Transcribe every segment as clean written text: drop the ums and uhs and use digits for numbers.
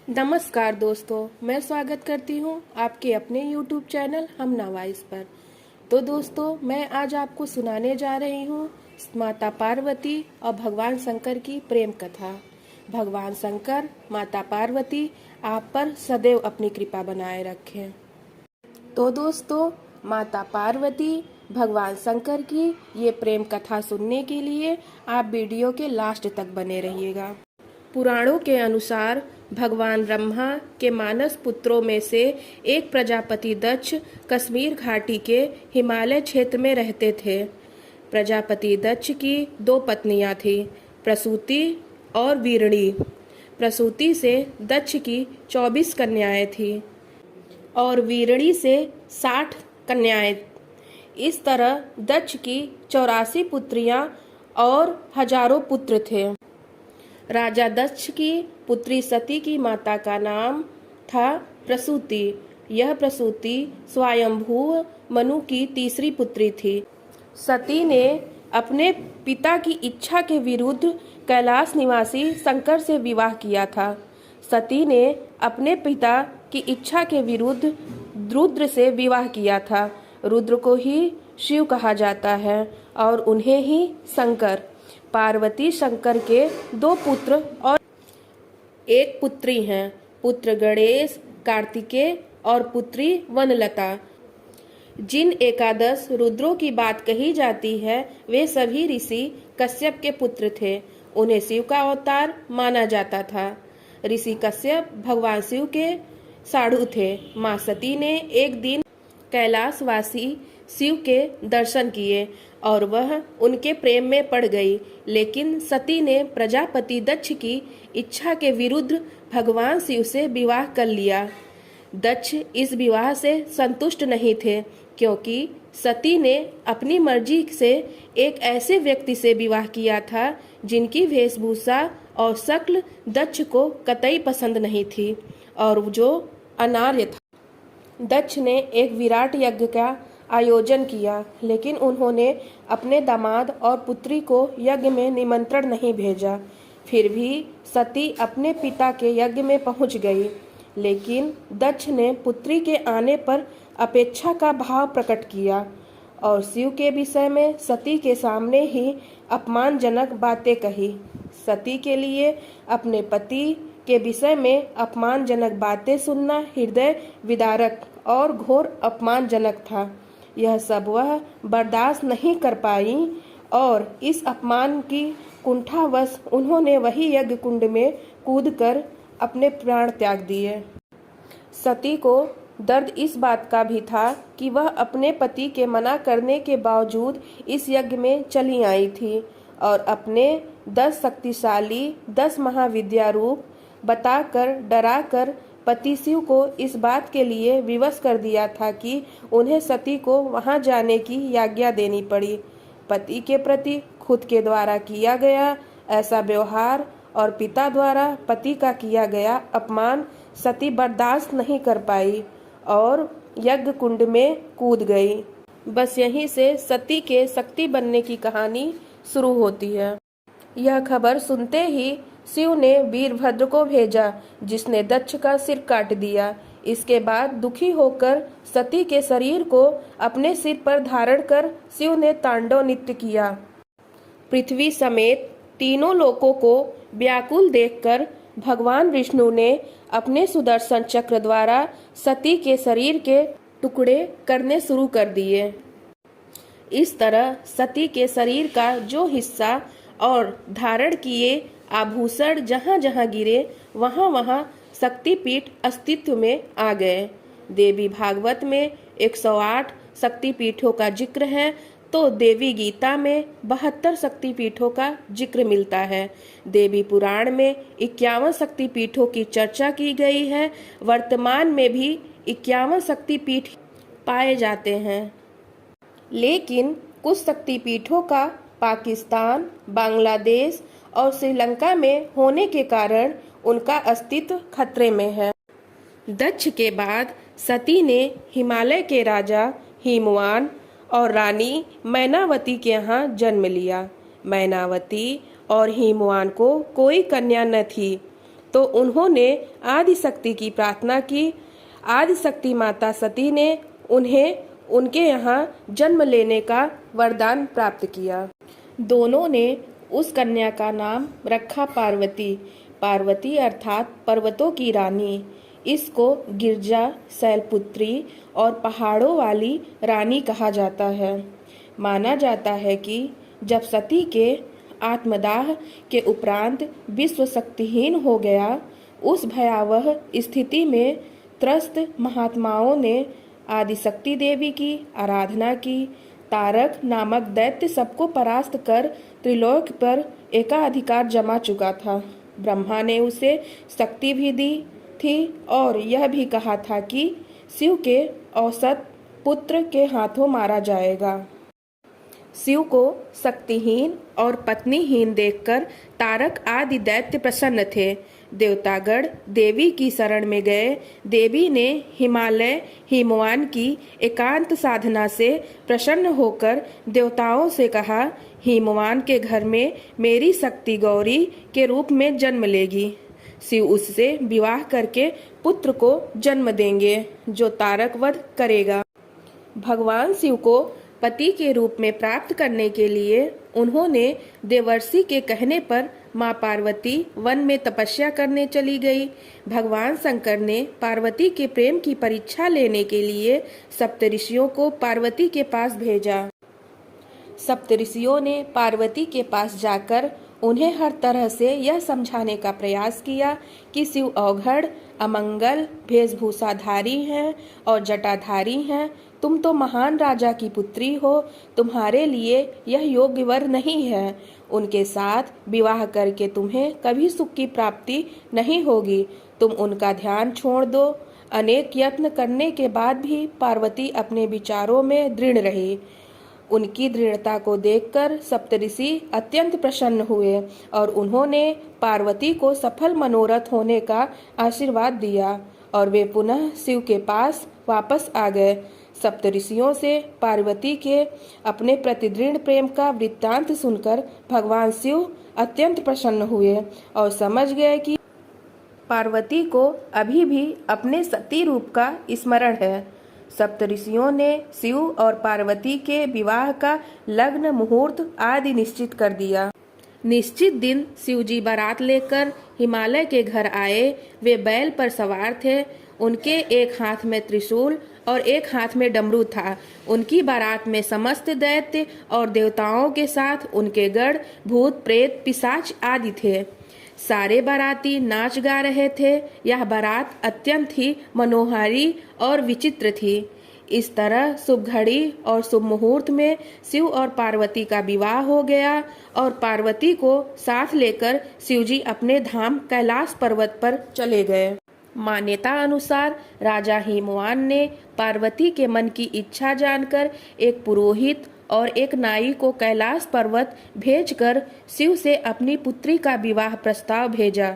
नमस्कार दोस्तों, मैं स्वागत करती हूँ आपके अपने YouTube चैनल हम नवाइस पर। तो दोस्तों, मैं आज आपको सुनाने जा रही हूँ माता पार्वती और भगवान शंकर की प्रेम कथा। भगवान शंकर माता पार्वती आप पर सदैव अपनी कृपा बनाए रखें। तो दोस्तों, माता पार्वती भगवान शंकर की ये प्रेम कथा सुनने के लिए आप वीडियो के लास्ट तक बने रहिएगा। पुराणों के अनुसार भगवान ब्रह्मा के मानस पुत्रों में से एक प्रजापति दक्ष कश्मीर घाटी के हिमालय क्षेत्र में रहते थे। प्रजापति दक्ष की दो पत्नियां थीं, प्रसूति और वीरणी। प्रसूति से दक्ष की 24 कन्याएं थीं और वीरणी से 60 कन्याएं। इस तरह दक्ष की 84 पुत्रियां और हजारों पुत्र थे। राजा दक्ष की पुत्री सती की माता का नाम था प्रसूति। यह प्रसूति स्वयंभू मनु की तीसरी पुत्री थी। सती ने अपने पिता की इच्छा के विरुद्ध कैलाश निवासी शंकर से विवाह किया था। सती ने अपने पिता की इच्छा के विरुद्ध रुद्र से विवाह किया था। रुद्र को ही शिव कहा जाता है और उन्हें ही शंकर। पार्वती शंकर के दो पुत्र और एक पुत्री हैं, पुत्र गणेश कार्तिकेय और पुत्री वनलता। जिन एकादश रुद्रों की बात कही जाती है वे सभी ऋषि कश्यप के पुत्र थे। उन्हें शिव का अवतार माना जाता था। ऋषि कश्यप भगवान शिव के साधु थे। माँ सती ने एक दिन कैलाशवासी शिव के दर्शन किए और वह उनके प्रेम में पड़ गई। लेकिन सती ने प्रजापति दक्ष की इच्छा के विरुद्ध भगवान शिव से विवाह कर लिया। दक्ष इस विवाह से संतुष्ट नहीं थे, क्योंकि सती ने अपनी मर्जी से एक ऐसे व्यक्ति से विवाह किया था जिनकी वेशभूषा और शक्ल दक्ष को कतई पसंद नहीं थी और जो अनार्य था। दक्ष ने एक विराट यज्ञ का आयोजन किया, लेकिन उन्होंने अपने दामाद और पुत्री को यज्ञ में निमंत्रण नहीं भेजा। फिर भी सती अपने पिता के यज्ञ में पहुंच गई, लेकिन दक्ष ने पुत्री के आने पर अपेक्षा का भाव प्रकट किया और शिव के विषय में सती के सामने ही अपमानजनक बातें कही। सती के लिए अपने पति के विषय में अपमानजनक बातें सुनना हृदय विदारक और घोर अपमानजनक था। यह सब वह बर्दाश्त नहीं कर पाई और इस अपमान की कुंठावश उन्होंने वही यज्ञ कुंड में कूदकर अपने प्राण त्याग दिए। सती को दर्द इस बात का भी था कि वह अपने पति के मना करने के बावजूद इस यज्ञ में चली आई थी और अपने 10 शक्तिशाली 10 महाविद्या रूप बताकर डराकर पति शिव को इस बात के लिए विवश कर दिया था कि उन्हें सती को वहां जाने की आज्ञा देनी पड़ी। पति के प्रति खुद के द्वारा किया गया ऐसा व्यवहार और पिता द्वारा पति का किया गया अपमान सती बर्दाश्त नहीं कर पाई और यज्ञ कुंड में कूद गई। बस यहीं से सती के शक्ति बनने की कहानी शुरू होती है। यह खबर सुनते ही शिव ने वीरभद्र को भेजा, जिसने दक्ष का सिर काट दिया। इसके बाद दुखी होकर सती के शरीर को अपने सिर पर धारण कर शिव ने तांडव नृत्य किया। पृथ्वी समेत तीनों लोकों को व्याकुल देखकर भगवान विष्णु ने अपने सुदर्शन चक्र द्वारा सती के शरीर के टुकड़े करने शुरू कर दिए। इस तरह सती के शरीर का जो हिस्सा और धारण किए आभूषण जहाँ जहाँ गिरे वहाँ वहाँ शक्तिपीठ अस्तित्व में आ गए। देवी भागवत में 108 शक्तिपीठों का जिक्र है, तो देवी गीता में 72 शक्तिपीठों का जिक्र मिलता है। देवी पुराण में 51 शक्तिपीठों की चर्चा की गई है। वर्तमान में भी 51 शक्तिपीठ पाए जाते हैं, लेकिन कुछ शक्तिपीठों का पाकिस्तान, बांग्लादेश और श्रीलंका में होने के कारण उनका अस्तित्व खतरे में है। दक्ष के बाद सती ने हिमालय के राजा हिमवान और रानी मैनावती के यहाँ जन्म लिया। मैनावती और हिमवान को कोई कन्या न थी। तो उन्होंने आदि शक्ति की प्रार्थना की। आदि शक्ति माता सती ने उन्हें उनके यहाँ जन्म लेने का वरदान प्राप्त किया। दोनों ने उस कन्या का नाम रखा पार्वती। पार्वती अर्थात पर्वतों की रानी। इसको गिरजा, शैलपुत्री और पहाड़ों वाली रानी कहा जाता है। माना जाता है कि जब सती के आत्मदाह के उपरांत विश्व शक्तिहीन हो गया, उस भयावह स्थिति में त्रस्त महात्माओं ने आदिशक्ति देवी की आराधना की। तारक नामक दैत्य सबको परास्त कर त्रिलोक पर एकाधिकार जमा चुका था। ब्रह्मा ने उसे शक्ति भी दी थी और यह भी कहा था कि शिव के औसत पुत्र के हाथों मारा जाएगा। शिव को शक्तिहीन और पत्नीहीन देखकर तारक आदि दैत्य प्रसन्न थे। देवतागण देवी की शरण में गए। देवी ने हिमालय हिमवान की एकांत साधना से प्रसन्न होकर देवताओं से कहा, हिमवान के घर में मेरी शक्ति गौरी के रूप में जन्म लेगी। शिव उससे विवाह करके पुत्र को जन्म देंगे जो तारक वध करेगा। भगवान शिव को पति के रूप में प्राप्त करने के लिए उन्होंने देवर्षि के कहने पर माँ पार्वती वन में तपस्या करने चली गई। भगवान शंकर ने पार्वती के प्रेम की परीक्षा लेने के लिए सप्तऋषियों को पार्वती के पास भेजा। सप्तऋषियों ने पार्वती के पास जाकर उन्हें हर तरह से यह समझाने का प्रयास किया कि शिव अवघड़, अमंगल, वेशभूषाधारी हैं और जटाधारी हैं। तुम तो महान राजा की पुत्री हो, तुम्हारे लिए यह योग्य वर नहीं है। उनके साथ विवाह करके तुम्हें कभी सुख की प्राप्ति नहीं होगी। तुम उनका ध्यान छोड़ दो। अनेक यत्न करने के बाद भी पार्वती अपने विचारों में दृढ़ रही। उनकी दृढ़ता को देखकर सप्तऋषि अत्यंत प्रसन्न हुए और उन्होंने पार्वती को सफल मनोरथ होने का आशीर्वाद दिया और वे पुनः शिव के पास वापस आ गए। सप्तऋषियों से पार्वती के अपने प्रति दृढ़ प्रेम का वृत्तांत सुनकर भगवान शिव अत्यंत प्रसन्न हुए और समझ गए कि पार्वती को अभी भी अपने सती रूप का स्मरण है। सप्तऋषियों ने शिव और पार्वती के विवाह का लग्न मुहूर्त आदि निश्चित कर दिया। निश्चित दिन शिवजी बारात लेकर हिमालय के घर आए। वे बैल पर सवार थे। उनके एक हाथ में त्रिशूल और एक हाथ में डमरू था। उनकी बारात में समस्त दैत्य और देवताओं के साथ उनके गण, भूत, प्रेत, पिशाच आदि थे। सारे बाराती नाच गा रहे थे। यह बारात अत्यंत ही मनोहारी और विचित्र थी। इस तरह शुभ घड़ी और शुभ मुहूर्त में शिव और पार्वती का विवाह हो गया और पार्वती को साथ लेकर शिवजी अपने धाम कैलाश पर्वत पर चले गए। मान्यता अनुसार राजा हिमवान ने पार्वती के मन की इच्छा जानकर एक पुरोहित और एक नाई को कैलाश पर्वत भेजकर शिव से अपनी पुत्री का विवाह प्रस्ताव भेजा।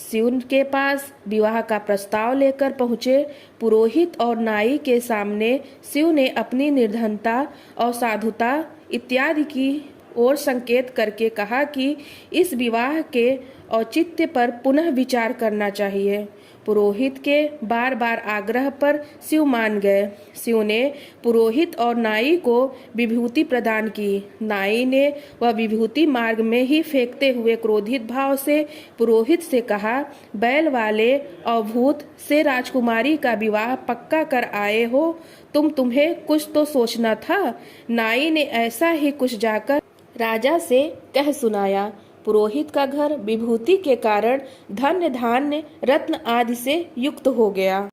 शिव के पास विवाह का प्रस्ताव लेकर पहुँचे पुरोहित और नाई के सामने शिव ने अपनी निर्धनता और साधुता इत्यादि की ओर संकेत करके कहा कि इस विवाह के औचित्य पर पुनः विचार करना चाहिए। पुरोहित के बार बार आग्रह पर शिव मान गए। शिव ने पुरोहित और नाई को विभूति प्रदान की। नाई ने वह विभूति मार्ग में ही फेंकते हुए क्रोधित भाव से पुरोहित से कहा, बैल वाले और भूत से राजकुमारी का विवाह पक्का कर आए हो, तुम्हें कुछ तो सोचना था। नाई ने ऐसा ही कुछ जाकर राजा से कह सुनाया। पुरोहित का घर विभूति के कारण धन्य धान्य रत्न आदि से युक्त हो गया,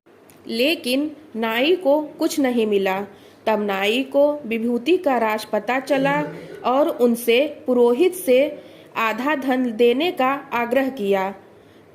लेकिन नाई को कुछ नहीं मिला। तब नाई को विभूति का राज पता चला और उनसे पुरोहित से आधा धन देने का आग्रह किया।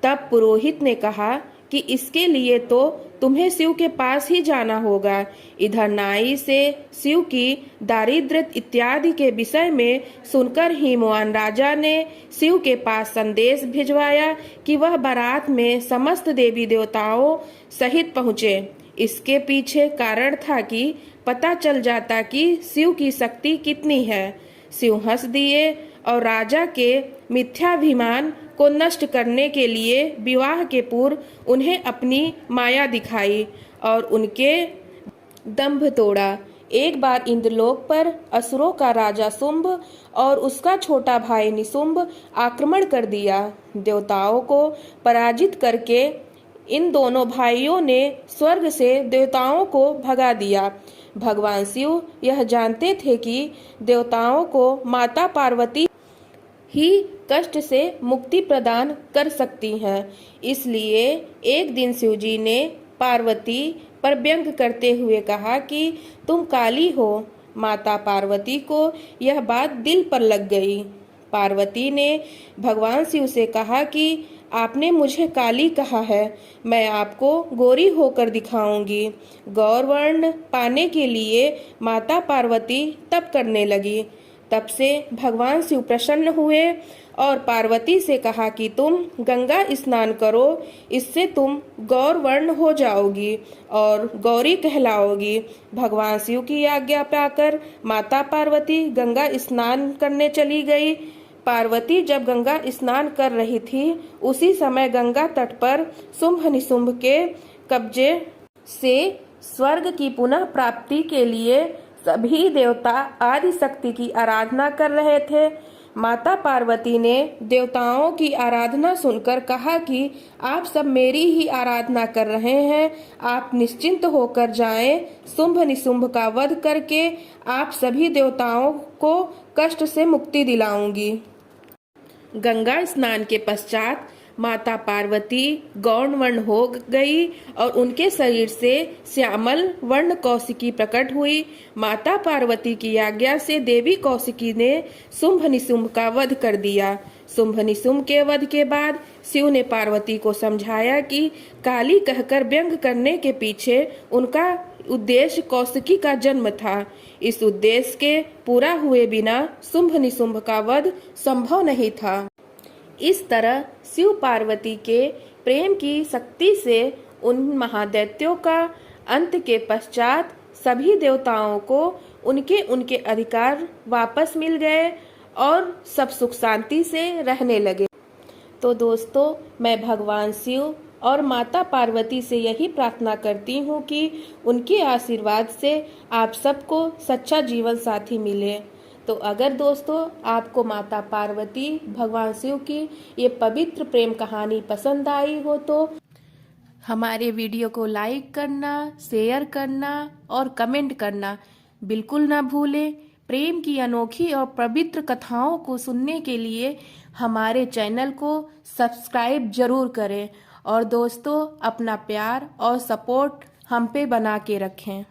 तब पुरोहित ने कहा कि इसके लिए तो तुम्हें शिव के पास ही जाना होगा। इधर नाई से शिव की दारिद्र्य इत्यादि के विषय में सुनकर हिमवान राजा ने शिव के पास संदेश भिजवाया कि वह बारात में समस्त देवी देवताओं सहित पहुँचे। इसके पीछे कारण था कि पता चल जाता कि शिव की शक्ति कितनी है। शिव हंस दिए और राजा के मिथ्याभिमान को नष्ट करने के लिए विवाह के पूर्व उन्हें अपनी माया दिखाई और उनके दंभ तोड़ा। एक बार इंद्रलोक पर असुरों का राजा शुंभ और उसका छोटा भाई निशुंभ आक्रमण कर दिया। देवताओं को पराजित करके इन दोनों भाइयों ने स्वर्ग से देवताओं को भगा दिया। भगवान शिव यह जानते थे कि देवताओं को माता पार्वती ही कष्ट से मुक्ति प्रदान कर सकती हैं। इसलिए एक दिन शिवजी ने पार्वती पर व्यंग करते हुए कहा कि तुम काली हो। माता पार्वती को यह बात दिल पर लग गई। पार्वती ने भगवान शिव से कहा कि आपने मुझे काली कहा है, मैं आपको गोरी होकर दिखाऊंगी। गौर वर्ण पाने के लिए माता पार्वती तप करने लगी। तब से भगवान शिव प्रसन्न हुए और पार्वती से कहा कि तुम गंगा स्नान करो, इससे तुम गौर वर्ण हो जाओगी और गौरी कहलाओगी। भगवान शिव की आज्ञा पाकर माता पार्वती गंगा स्नान करने चली गई। पार्वती जब गंगा स्नान कर रही थी, उसी समय गंगा तट पर शुंभ निशुंभ के कब्जे से स्वर्ग की पुनः प्राप्ति के लिए सभी देवता आदि शक्ति की आराधना कर रहे थे। माता पार्वती ने देवताओं की आराधना सुनकर कहा कि आप सब मेरी ही आराधना कर रहे हैं, आप निश्चिंत होकर जाएं। शुंभ निशुंभ का वध करके आप सभी देवताओं को कष्ट से मुक्ति दिलाऊंगी। गंगा स्नान के पश्चात माता पार्वती गौण वर्ण हो गई और उनके शरीर से श्यामल वर्ण कौशिकी प्रकट हुई। माता पार्वती की आज्ञा से देवी कौशिकी ने शुंभ निशुंभ का वध कर दिया। शुंभ निशुंभ के वध के बाद शिव ने पार्वती को समझाया कि काली कहकर व्यंग करने के पीछे उनका उद्देश्य कौशिकी का जन्म था। इस उद्देश्य के पूरा हुए बिना शुंभ निशुंभ का वध संभव नहीं था। इस तरह शिव पार्वती के प्रेम की शक्ति से उन महादैत्यों का अंत के पश्चात सभी देवताओं को उनके उनके अधिकार वापस मिल गए और सब सुख शांति से रहने लगे। तो दोस्तों, मैं भगवान शिव और माता पार्वती से यही प्रार्थना करती हूँ कि उनके आशीर्वाद से आप सबको सच्चा जीवन साथी मिले। तो अगर दोस्तों आपको माता पार्वती भगवान शिव की ये पवित्र प्रेम कहानी पसंद आई हो तो हमारे वीडियो को लाइक करना, शेयर करना और कमेंट करना बिल्कुल ना भूलें। प्रेम की अनोखी और पवित्र कथाओं को सुनने के लिए हमारे चैनल को सब्सक्राइब जरूर करें और दोस्तों अपना प्यार और सपोर्ट हम पे बना के रखें।